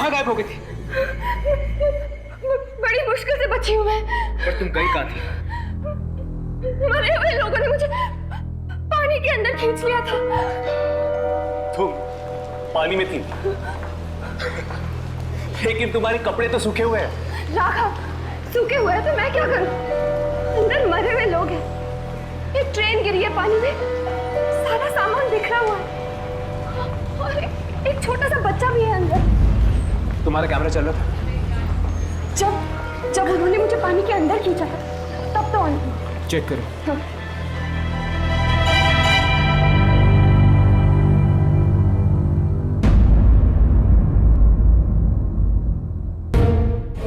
कहाँ गायब हो गई थी? बड़ी मुश्किल से बची हूँ मैं। पर तुम गई कहाँ थी? मरे हुए लोगों ने मुझे पानी के अंदर खींच लिया था। तुम पानी में थी, लेकिन तुम्हारे कपड़े तो सूखे हुए हैं। राघव, सूखे हुए हैं तो मैं क्या करूं? अंदर मरे हुए लोग हैं। एक ट्रेन गिरी है पानी में, सारा सामान बिखरा हुआ है और एक छोटा सा बच्चा भी है अंदर। तुम्हारा कैमरा चल रहा था? जब उन्होंने मुझे पानी के अंदर खींचा था तब तो ऑन। चेक करो। हाँ।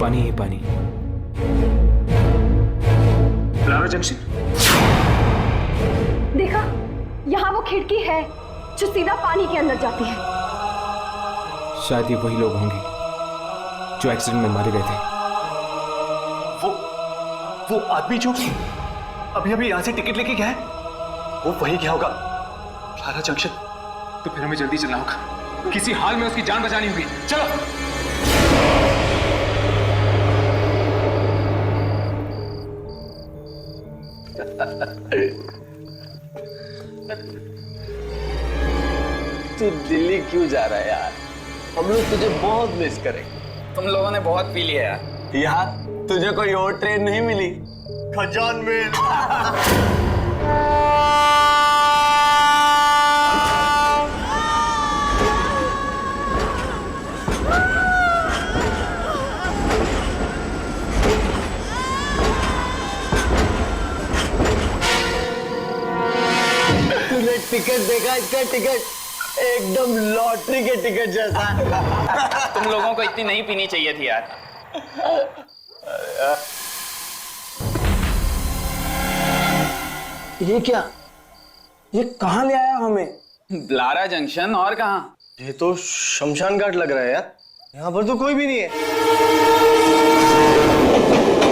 पानी ही पानी। Lara junction. देखा, यहाँ वो खिड़की है जो सीधा पानी के अंदर जाती है। शायद ये वही लोग होंगे जो एक्सीडेंट में मारे गए थे। वो आदमी जो अभी यहां से टिकट लेके गया है, वो वही क्या होगा? Lara junction. तो फिर हमें जल्दी चलना होगा, किसी हाल में उसकी जान बचानी होगी। चलो। तू दिल्ली क्यों जा रहा है यार? हम लोग तुझे बहुत मिस करेंगे। तुम लोगों ने बहुत पी लिया यार। यार तुझे कोई और ट्रेन नहीं मिली? खजान में। तूने टिकट देखा? इसका टिकट एकदम लॉटरी के टिकट जैसा। तुम लोगों को इतनी नहीं पीनी चाहिए थी यार। ये क्या? ये कहाँ ले आया हमें? लारा जंक्शन, और कहाँ? ये तो शमशान घाट लग रहा है यार। यहाँ पर तो कोई भी नहीं है।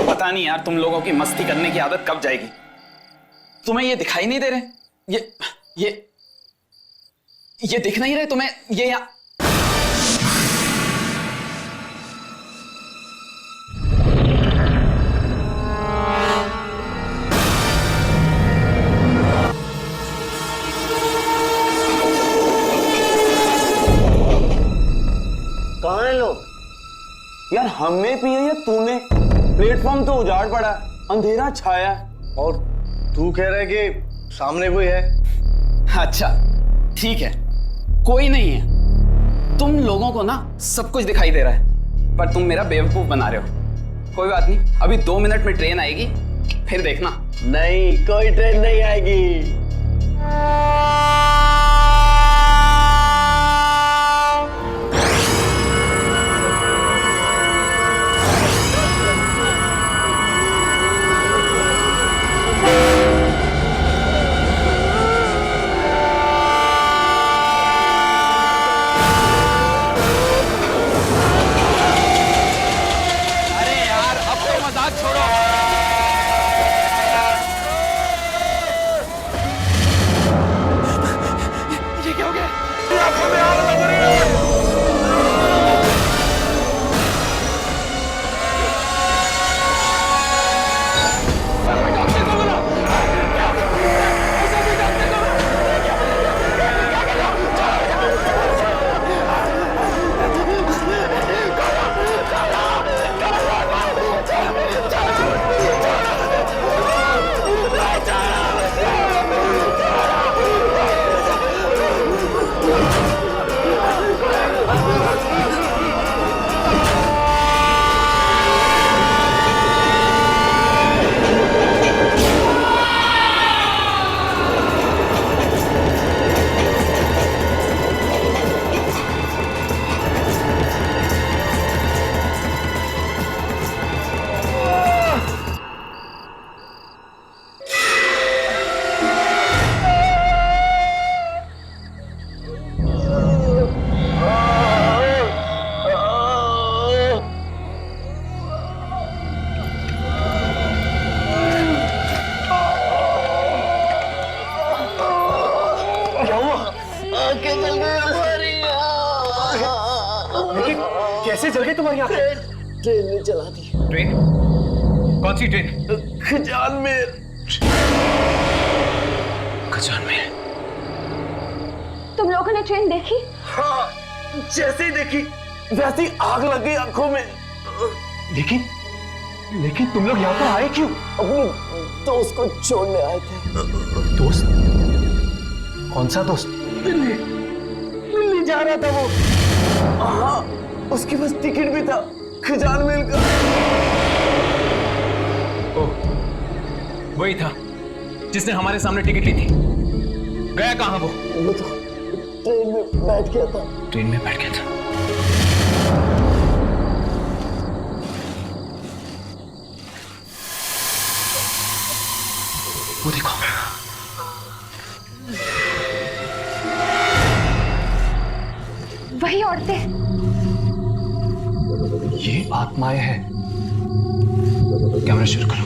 पता नहीं यार, तुम लोगों की मस्ती करने की आदत कब जाएगी? तुम्हें ये दिखाई नहीं दे रहे? ये दिख नहीं रहे तुम्हें? ये यहाँ कहाँ हैं लोग? यार हमने पिए या तूने? प्लेटफॉर्म तो उजाड़ पड़ा, अंधेरा छाया, और तू कह रहा है कि सामने कोई है। अच्छा ठीक है, कोई नहीं है। तुम लोगों को ना सब कुछ दिखाई दे रहा है, पर तुम मेरा बेवकूफ बना रहे हो। कोई बात नहीं, अभी 2 मिनट में ट्रेन आएगी, फिर देखना। नहीं, कोई ट्रेन नहीं आएगी। लेकिन कैसे जल गई तुम्हारी आंखें? ट्रेन ने जला दी। ट्रेन? कौन सी ट्रेन? खजान में। खजान में? तुम लोगों ने ट्रेन देखी? हाँ, जैसे ही देखी वैसे ही आग लग गई आंखों में। लेकिन तुम लोग यहाँ पर आए क्यों? अपने दोस्त को छोड़ने आए थे। दोस्त? कौन सा दोस्त? दिल्ली जा रहा था वो। हाँ, उसके पास टिकट भी था खजान मेल का। ओह, वही था जिसने हमारे सामने टिकट ली थी। गया कहाँ वो? वो तो ट्रेन में बैठ गया था। ट्रेन में बैठ गया था। वो देखो, वही औरतें। ये आत्माएं हैं। कैमरा शुरू करो।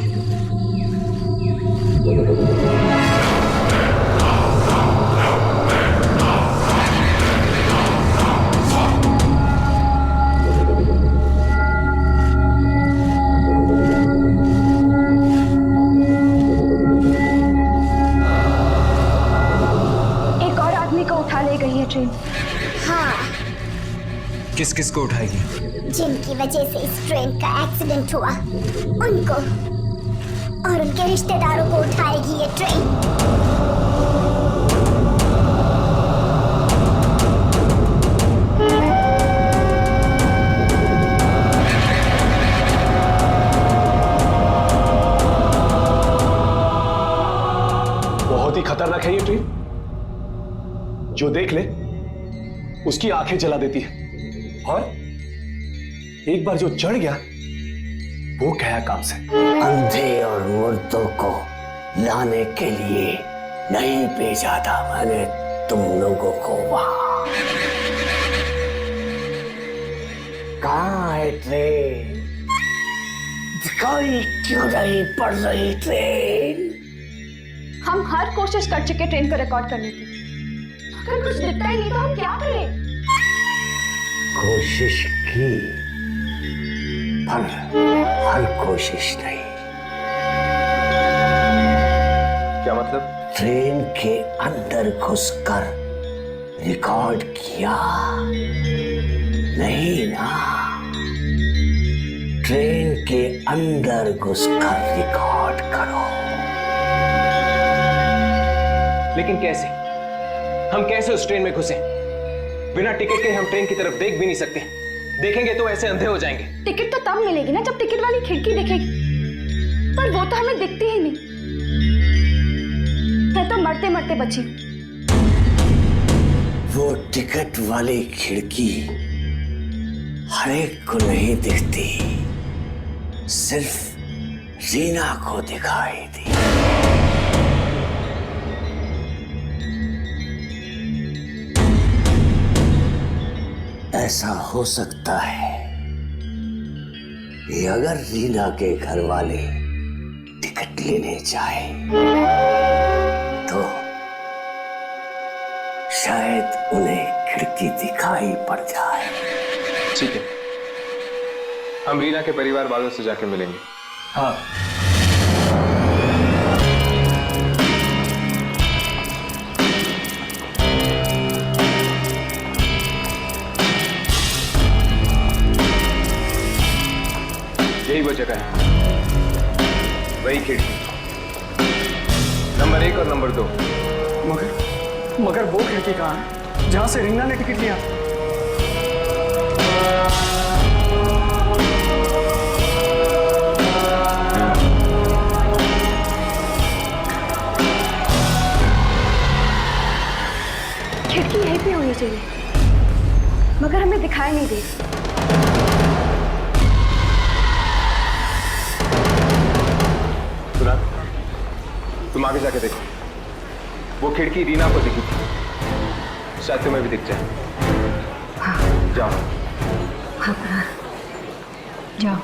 एक और आदमी को उठा ले गई है ट्रेन। हाँ, किस किस को उठाएगी? जिनकी वजह से इस ट्रेन का एक्सीडेंट हुआ उनको और उनके रिश्तेदारों को उठाएगी ये ट्रेन। बहुत ही खतरनाक है ये ट्रेन। जो देख ले उसकी आंखें जला देती है, और एक बार जो चढ़ गया वो गया काम से। अंधे और मुर्दों को लाने के लिए नहीं भेजा था मैंने तुम लोगों को वहां। कहाँ है ट्रेन? दिखाई क्यों नहीं पड़ रही ट्रेन? हम हर कोशिश कर चुके ट्रेन को रिकॉर्ड करने की। अगर कुछ दिखता ही नहीं तो हम क्या करें? कोशिश की पर हर कोशिश नहीं। क्या मतलब? ट्रेन के अंदर घुसकर रिकॉर्ड किया नहीं ना। ट्रेन के अंदर घुसकर रिकॉर्ड करो। लेकिन कैसे? हम कैसे उस ट्रेन में घुसे? बिना टिकट के हम ट्रेन की तरफ देख भी नहीं सकते। देखेंगे तो ऐसे अंधे हो जाएंगे। टिकट तो तब मिलेगी ना जब टिकट वाली खिड़की दिखेगी, पर वो तो हमें दिखती ही नहीं। मैं तो मरते मरते बची। वो टिकट वाली खिड़की हर एक को नहीं दिखती, सिर्फ रीना को दिखाई दी। ऐसा हो सकता है कि अगर रीना के घर वाले टिकट लेने जाए तो शायद उन्हें खिड़की दिखाई पड़ जाए। ठीक है, हम रीना के परिवार वालों से जाके मिलेंगे। हाँ, यही वो जगह है, वही खिड़की, नंबर 1 और नंबर 2। मगर वो खिड़की कहाँ है जहां से रीना ने टिकट लिया? खिड़की यहीं पे होनी चाहिए, मगर हमें दिखाई नहीं दे। सुना, तुम आगे जाके देखो, वो खिड़की रीना को दिखी थी, शायद तुम्हें भी दिख जाए। जाओ। जाओ।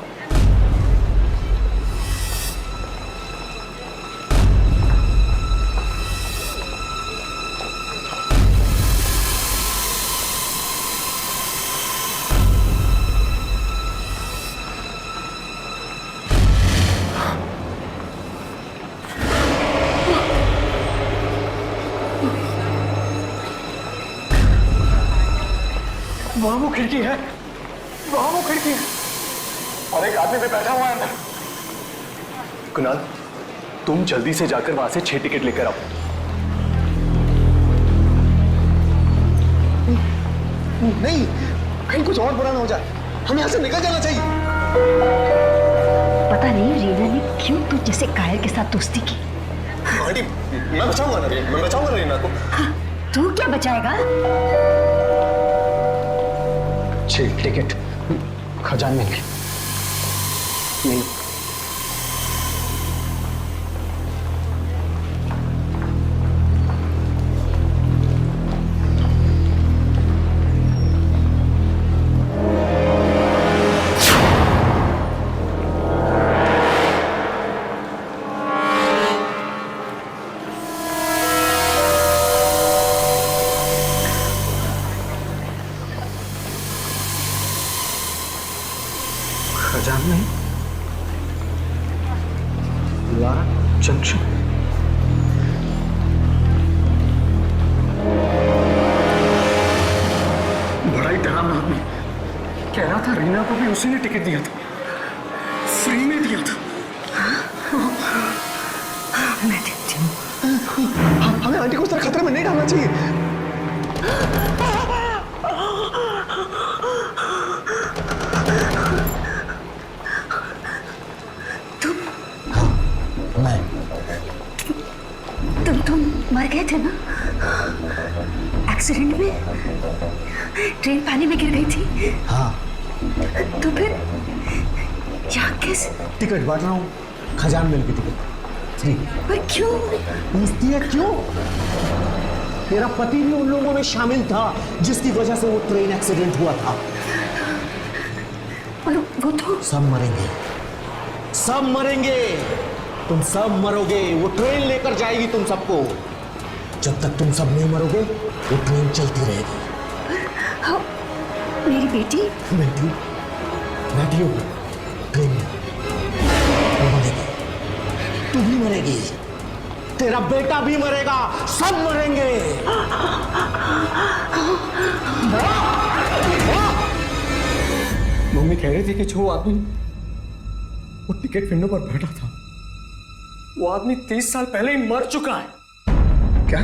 वहां वो खिड़की है, वहां वो खिड़की है और एक आदमी भी बैठा हुआ है अंदर। कुणाल, तुम जल्दी से जाकर वहां से 6 टिकट लेकर आओ। नहीं, कहीं कुछ और बुरा ना हो जाए, हमें यहाँ से निकल जाना चाहिए। पता नहीं रीना ने क्यों तू जैसे कायर के साथ दोस्ती की। आंटी, मैं बचाऊंगा ना, मैं बचाऊंगा रीना को। हाँ, तू क्या बचाएगा? 6 टिकट खजाने में नहीं। खजाने लारा जंक्शन। बड़ा ही डरावना आदमी, कह रहा था रीना को भी उसी ने टिकट दिया था, फ्री में दिया था। मैं देखती हूँ। हमें आंटी को उस तरह खतरे में नहीं डालना चाहिए। तुम मर गए थे ना एक्सीडेंट में? ट्रेन पानी में गिर गई थी। हाँ। तो फिर यहाँ कैसे? टिकट बांट रहा हूँ, खजान मिल की टिकट फ्री। पर क्यों? पूछती है क्यों? तेरा पति भी उन लोगों में शामिल था जिसकी वजह से वो ट्रेन एक्सीडेंट हुआ था। और वो तो सब मरेंगे, सब मरेंगे, तुम सब मरोगे। वो ट्रेन लेकर जाएगी तुम सबको। जब तक तुम सब नहीं मरोगे वो ट्रेन चलती रहेगी। हाँ, मेरी बेटी बेटी बैठी हो ट्रेन में, वो मरेगी, तू भी मरेगी, तेरा बेटा भी मरेगा, सब मरेंगे। मम्मी कह रही थी कि जो आदमी वो टिकट विंडो पर बैठा था वो आदमी 30 साल पहले ही मर चुका है। क्या?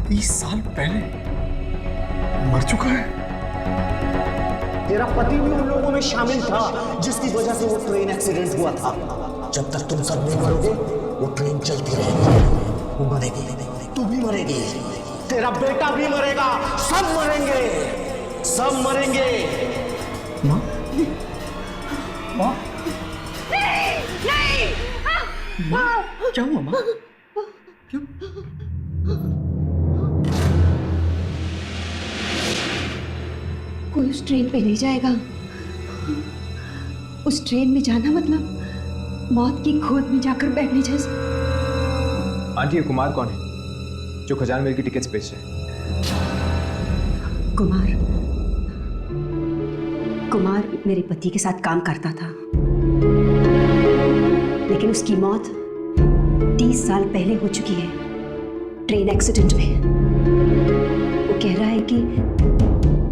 30 साल पहले मर चुका है? तेरा पति भी उन लोगों में शामिल था जिसकी वजह से वो ट्रेन एक्सीडेंट हुआ था। जब तक तुम सब नहीं मरोगे वो ट्रेन चलती रहेगी, वो मरेगी, तू भी मरेगी, तेरा बेटा भी मरेगा, सब मरेंगे, सब मरेंगे। माँ? माँ? नहीं। माँ? क्या हुआ माँ? क्यों? कोई उस ट्रेन पे नहीं जाएगा। उस ट्रेन में जाना मतलब मौत की गोद में जाकर बैठने जैसा। आंटी, ये कुमार कौन है जो खजान मेल की टिकट्स बेच रहे हैं? कुमार मेरे पति के साथ काम करता था, लेकिन उसकी मौत 30 साल पहले हो चुकी है ट्रेन एक्सीडेंट में। वो कह रहा है कि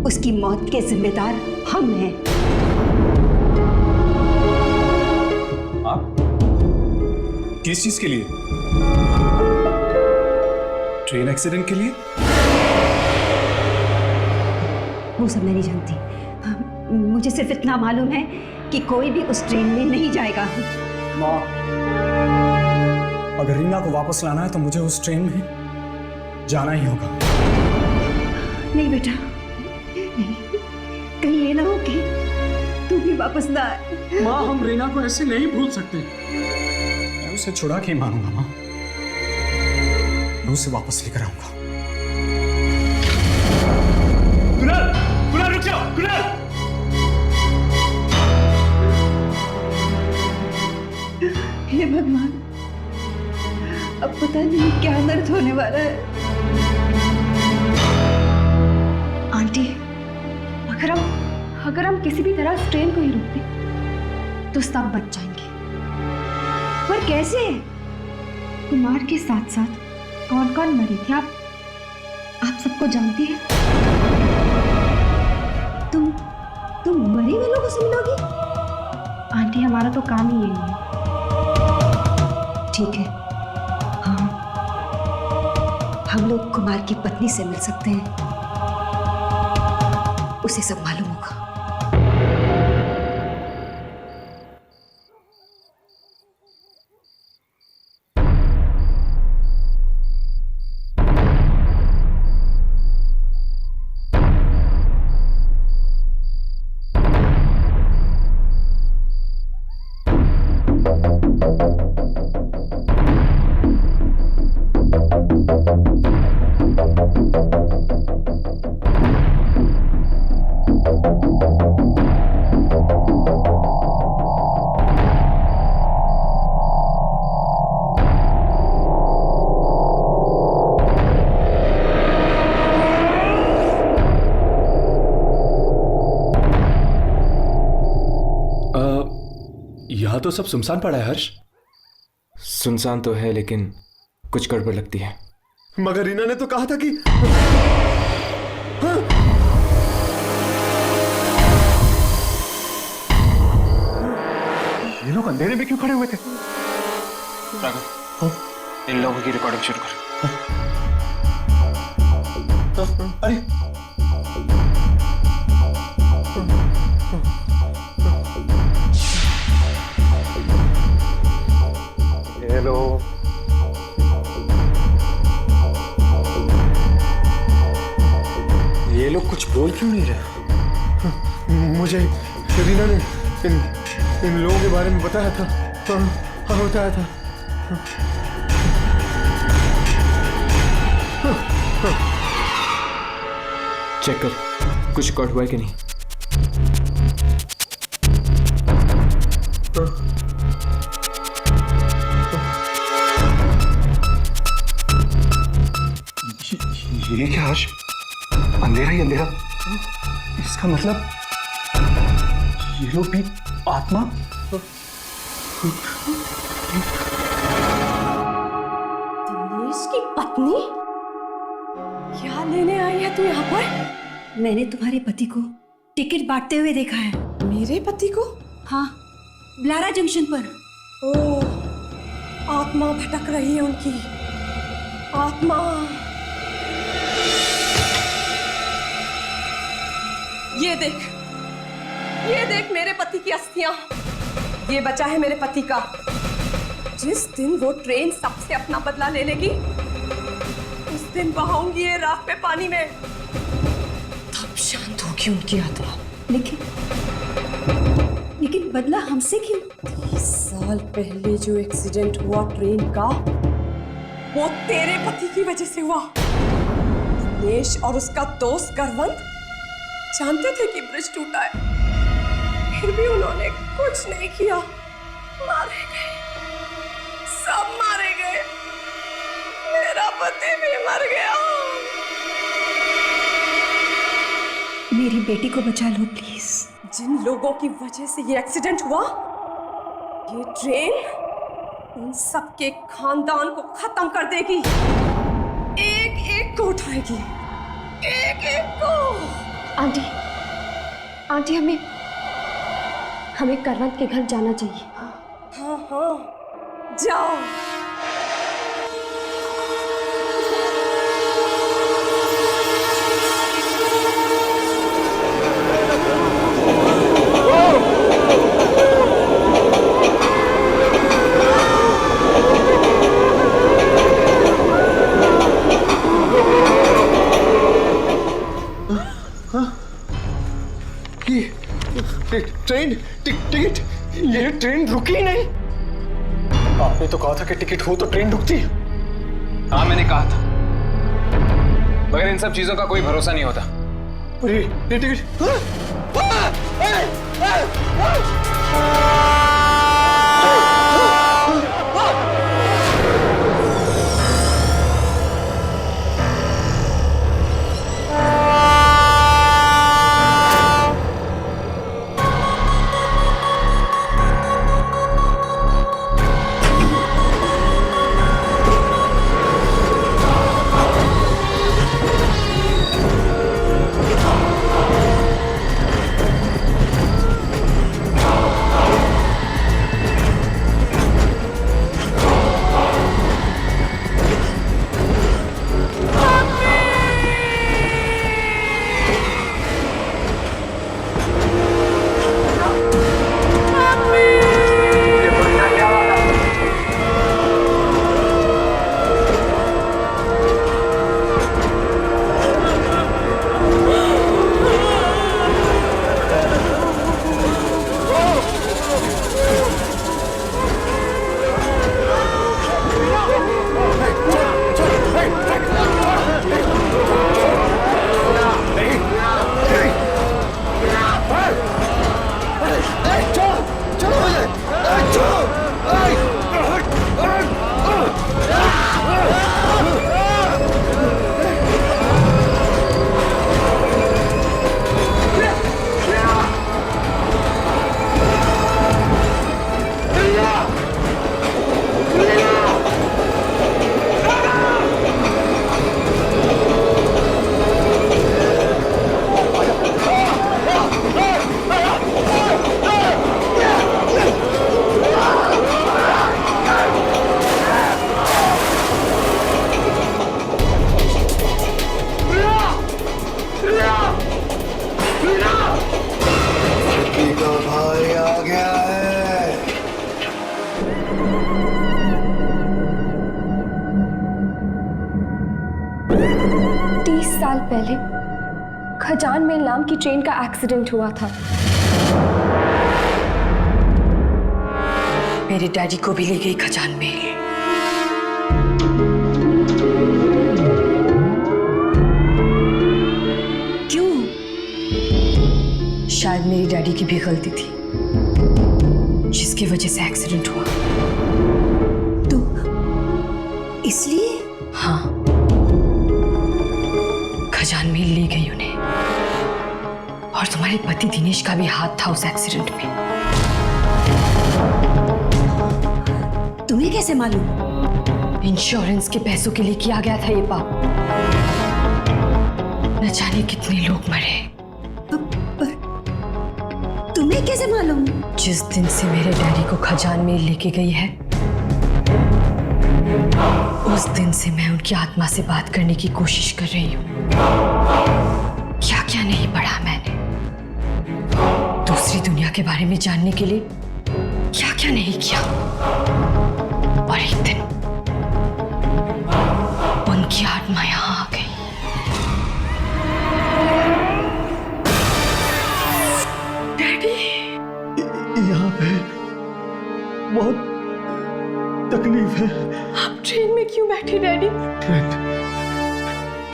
उसकी मौत के जिम्मेदार हम हैं। आप? किस चीज के लिए? ट्रेन एक्सीडेंट के लिए? वो सब मैं नहीं जानती। मुझे सिर्फ इतना मालूम है कि कोई भी उस ट्रेन में नहीं जाएगा। माँ, अगर रीना को वापस लाना है तो मुझे उस ट्रेन में जाना ही होगा। नहीं बेटा, नहीं, कहीं ये ना हो कि तू भी वापस ना आए। माँ, हम रीना को ऐसे नहीं भूल सकते। मैं उसे छुड़ा के ही मारूंगा माँ, मैं उसे वापस लेकर आऊंगा। कुणाल, कुणाल रुक जाओ, कुणाल! हे भगवान, अब पता नहीं क्या दर्द होने वाला है। आंटी, अगर हम किसी भी तरह इस ट्रेन को ही रोक दें तो सब बच जाएंगे। पर कैसे? कुमार के साथ साथ कौन कौन मरे थे आप सबको जानती हैं? तुम मरे हुए लोगों से मिलोगी? आंटी, हमारा तो काम ही यही है। ठीक है, हाँ, हम लोग कुमार की पत्नी से मिल सकते हैं, उसे सब मालूम होगा। यहाँ तो सब सुनसान पड़ा है हर्ष। सुनसान तो है लेकिन कुछ गड़बड़ लगती है। मगर रीना ने तो कहा था कि हाँ? ये लोग अंधेरे में क्यों खड़े हुए थे? राघव, इन लोगों की रिकॉर्डिंग शुरू कर। अरे हेलो, ये लोग कुछ बोल क्यों नहीं रहे? मुझे रीना ने इन लोगों के बारे में बताया था। हाँ, बताया था। चेक कर, कुछ रिकॉर्ड हुआ है कि नहीं। ये क्या हर्ष? अंधेरा ही अंधेरा। इसका मतलब ये लोग भी आत्मा? दिनेश की पत्नी? क्या लेने आई है तू यहाँ पर? मैंने तुम्हारे पति को टिकट बांटते हुए देखा है। मेरे पति को? हाँ, ब्लारा जंक्शन पर। ओह, आत्मा भटक रही है उनकी। आत्मा। ये देख मेरे पति की अस्थियां। ये बचा है मेरे पति का। जिस दिन वो ट्रेन सबसे अपना बदला ले लेगी, उस दिन बहाऊंगी ये राख पे पानी में। तब शांत होगी उनकी आत्मा। लेकिन बदला हमसे क्यों? 30 साल पहले जो एक्सीडेंट हुआ ट्रेन का, वो तेरे पति की वजह से हुआ। दिनेश और उसका दोस्त करवंत जानते थे कि ब्रिज टूटा है, फिर भी उन्होंने कुछ नहीं किया। मारे गए, सब मारे गए। मेरा पति भी मर गया। मेरी बेटी को बचा लो प्लीज। जिन लोगों की वजह से ये एक्सीडेंट हुआ, ये ट्रेन उन सबके खानदान को खत्म कर देगी। एक एक को उठाएगी, एक एक को। आंटी, हमें करवंत के घर जाना चाहिए। हाँ, जाओ। ट्रेन टिकट, ये ट्रेन रुकी ही नहीं। आपने तो कहा था कि टिकट हो तो ट्रेन रुकती। हाँ, मैंने कहा था, मगर इन सब चीजों का कोई भरोसा नहीं होता। ये टिकट। पहले खजान मेल नाम की ट्रेन का एक्सीडेंट हुआ था। मेरे डैडी को भी ले गई खजान मेल। क्यों? शायद मेरी डैडी की भी गलती थी जिसकी वजह से एक्सीडेंट हुआ। तो इसलिए? हाँ, खजान मेल ले गई उन्हें। और तुम्हारे पति दिनेश का भी हाथ था उस एक्सीडेंट में। तुम्हें कैसे मालूम? इंश्योरेंस के पैसों के लिए किया गया था ये पाप। न जाने कितने लोग मरे। पर तुम्हें कैसे मालूम? जिस दिन से मेरे डैडी को खजान में लेके गई है, उस दिन से मैं उनकी आत्मा से बात करने की कोशिश कर रही हूँ। क्या क्या नहीं पढ़ा मैंने, दूसरी दुनिया के बारे में जानने के लिए क्या क्या नहीं किया। और एक दिन उनकी आत्मा यहां आ गई। डैडी, यहाँ पे बहुत तकलीफ है। आप ट्रेन में क्यों बैठे डैडी?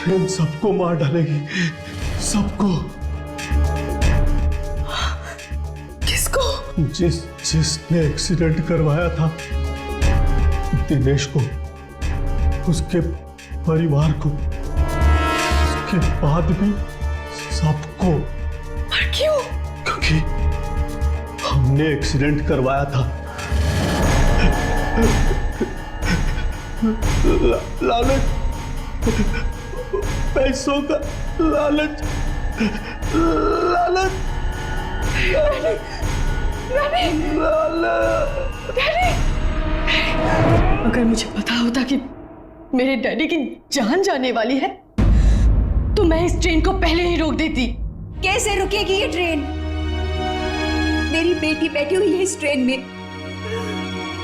ट्रेन सबको मार डालेगी, सबको। किसको? जिसने एक्सीडेंट करवाया था दिनेश को, उसके परिवार को, उसके बाद भी सबको। पर क्यों? क्योंकि हमने एक्सीडेंट करवाया था। लालच, पैसों का लालच, लालच, अगर मुझे पता होता कि मेरे डैडी की जान जाने वाली है तो मैं इस ट्रेन को पहले ही रोक देती। कैसे रुकेगी ये ट्रेन? मेरी बेटी बैठी हुई है इस ट्रेन में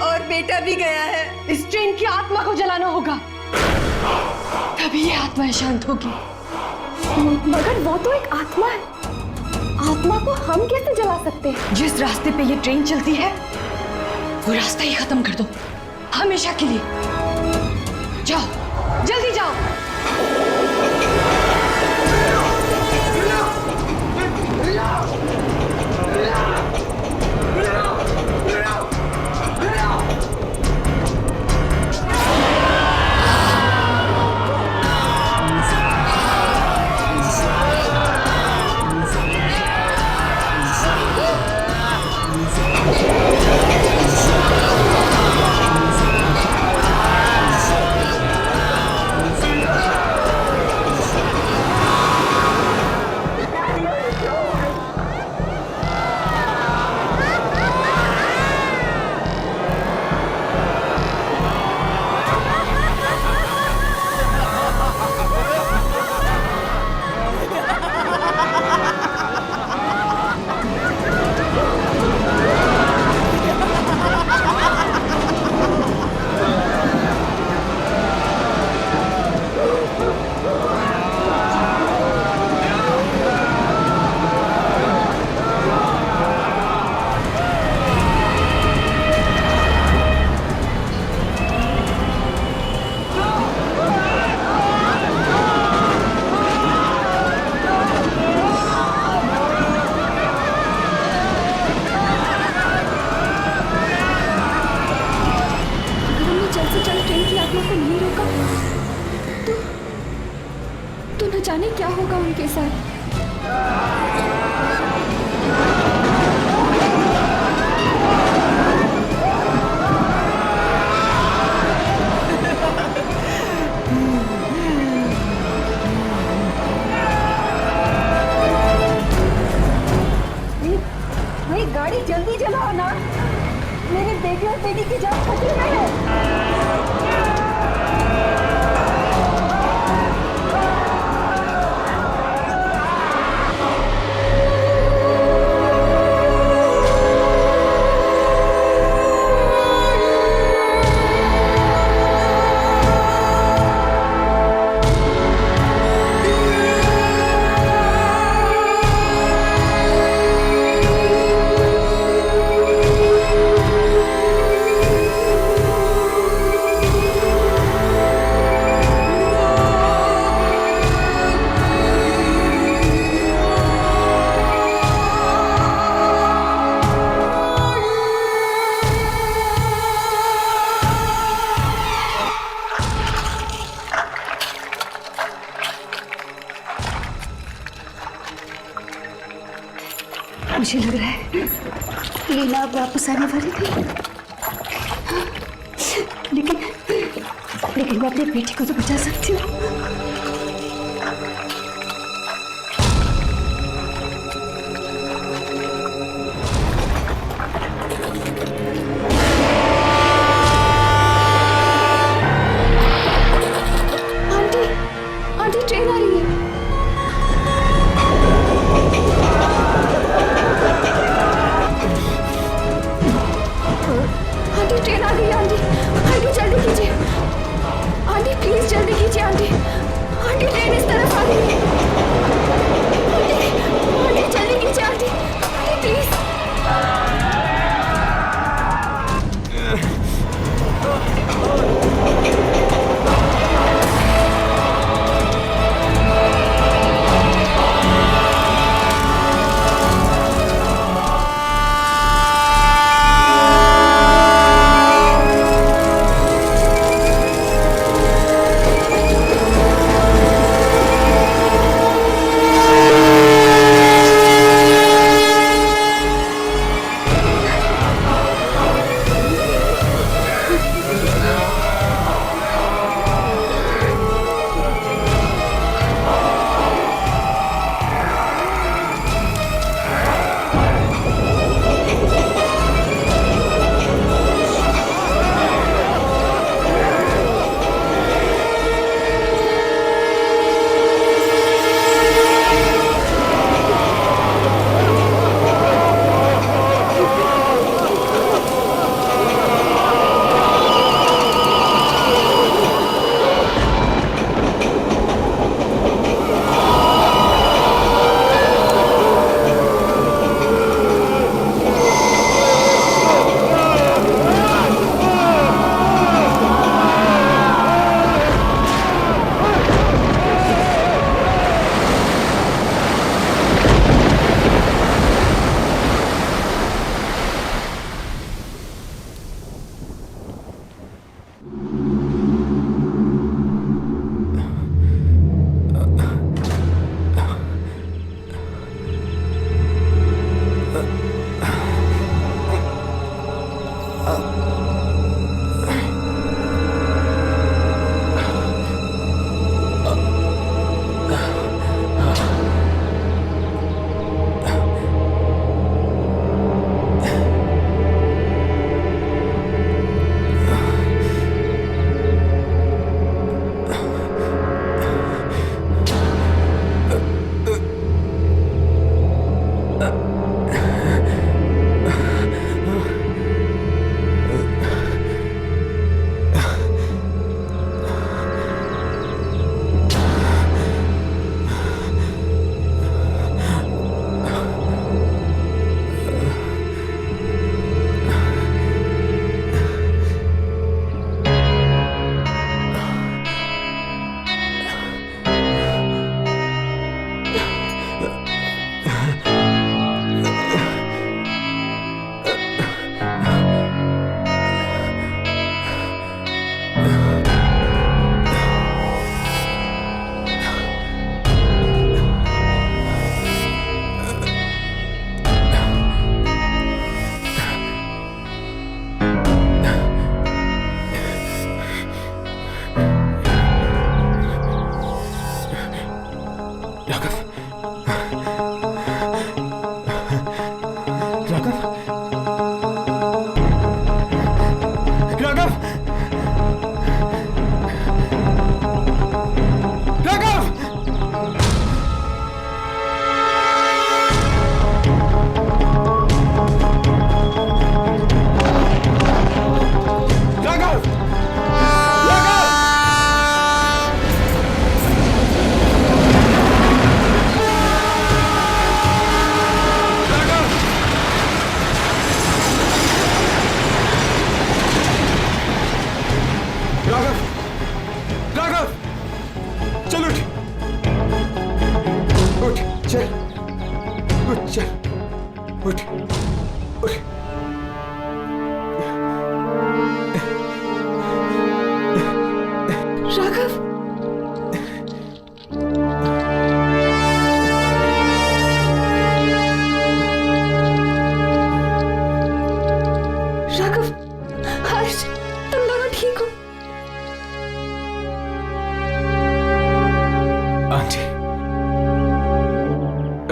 और बेटा भी गया है। इस ट्रेन की आत्मा को जलाना होगा, तभी ये आत्मा शांत होगी। मगर वो तो एक आत्मा है, आत्मा को हम कैसे जला सकते हैं? जिस रास्ते पे ये ट्रेन चलती है वो रास्ता ही खत्म कर दो, हमेशा के लिए। जाओ, जल्दी जाओ। तो न जाने क्या होगा उनके साथ। गाड़ी जल्दी चलाओ ना, मेरे बेटे और बेटी की जान खतरे में है। मुझे लग रहा है लीना अब वापस आने वाली थी, लेकिन मैं अपनी बेटी को तो बचा सकती हूँ। आंटी ट्रेन आ रही है। आंटी ट्रेन आ गई है। आंटी जल्दी कीजिए। आंटी प्लीज जल्दी कीजिए। आंटी ट्रेन इस तरफ आ रही है। आंटी जल्दी कीजिए। Aunty please.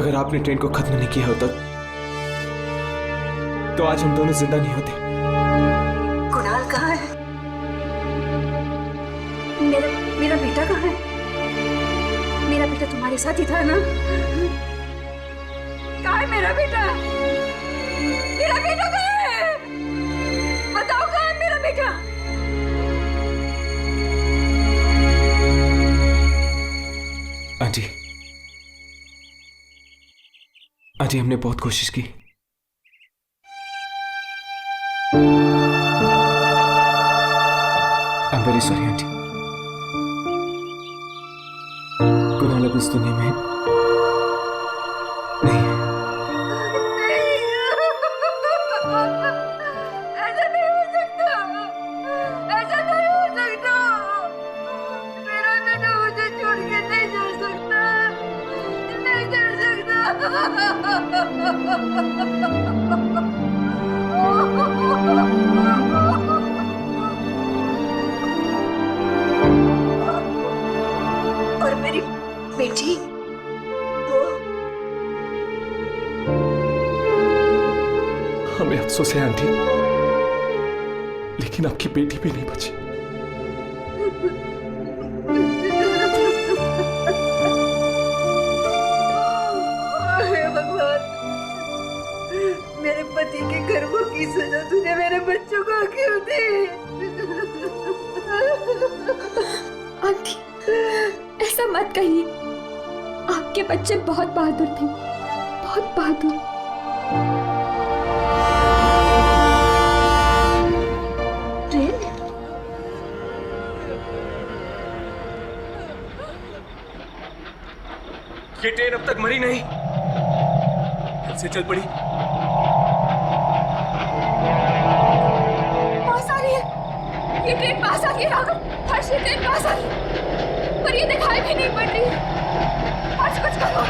अगर आपने ट्रेन को खत्म नहीं किया होता तो आज हम दोनों जिंदा नहीं होते। कुणाल कहाँ है? मेरा बेटा कहाँ है? मेरा बेटा तुम्हारे साथ ही था ना? कहाँ है मेरा बेटा? मेरा बेटा कहाँ है? बताओ कहाँ है मेरा बेटा? आंटी हमने बहुत कोशिश की। I am very sorry aunty. Kunal अब इस दुनिया में नहीं है। ऐसा नहीं हो सकता, ऐसा नहीं हो सकता। मेरा बेटा मुझे छोड़ के नहीं जा सकता, नहीं जा सकता। और मेरी बेटी वो हमें अफसोस है आंटी, लेकिन आपकी बेटी भी नहीं बची। हे भगवान, मेरे पति के गर्भों की सजा तूने मेरे बच्चों को क्यों दी? आंटी ऐसा मत कहिए, आपके बच्चे बहुत बहादुर थे, बहुत बहादुर। ये ट्रेन अब तक मरी नहीं, फिर से चल पड़ी। पास आ रही है, ये ट्रेन पास आ रही है राघव, हर्ष ये ट्रेन पास आ रही है, पर ये दिखाई भी नहीं पड़ रही है। हर्ष कुछ करो।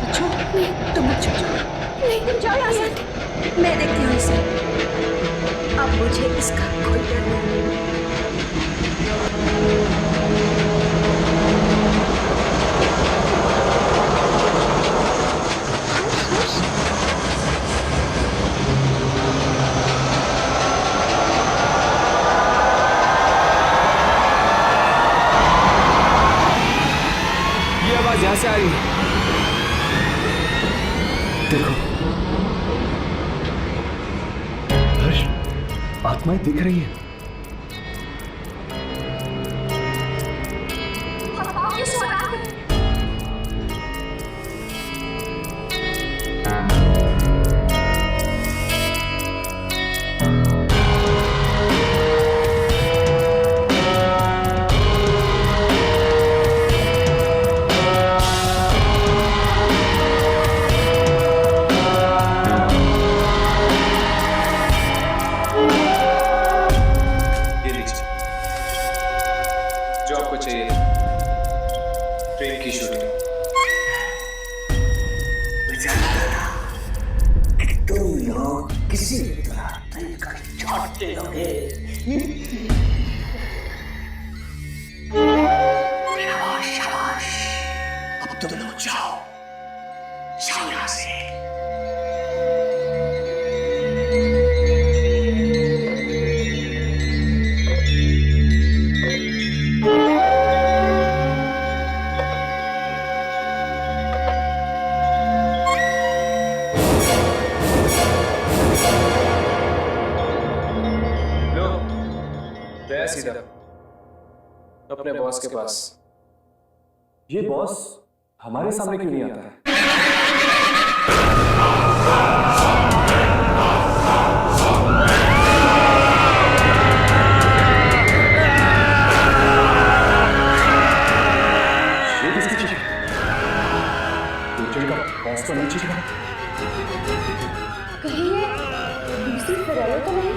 बच्चों, नहीं तुम मत जाओ, नहीं तुम जाओ यहाँ से। मैं देखती हूँ इसे। अब मुझे इसका कोई डर नहीं। ये आवाज यहां से आ रही है। देखो हर्ष, आत्माएं दिख रही है। जो आपको चाहिए, ट्रेन की शूटिंग। तुम लोग किसी तरह ट्रेन का शॉट ले लोगे। शाबाश, अब तुम लोग जाओ यहाँ से। सीधा अपने बॉस के पास। ये बॉस हमारे सामने क्यों नहीं आता है? ये किसकी चीज है? का बॉस तो नहीं चीज है। कहीं ये दूसरी फिराले तो नहीं?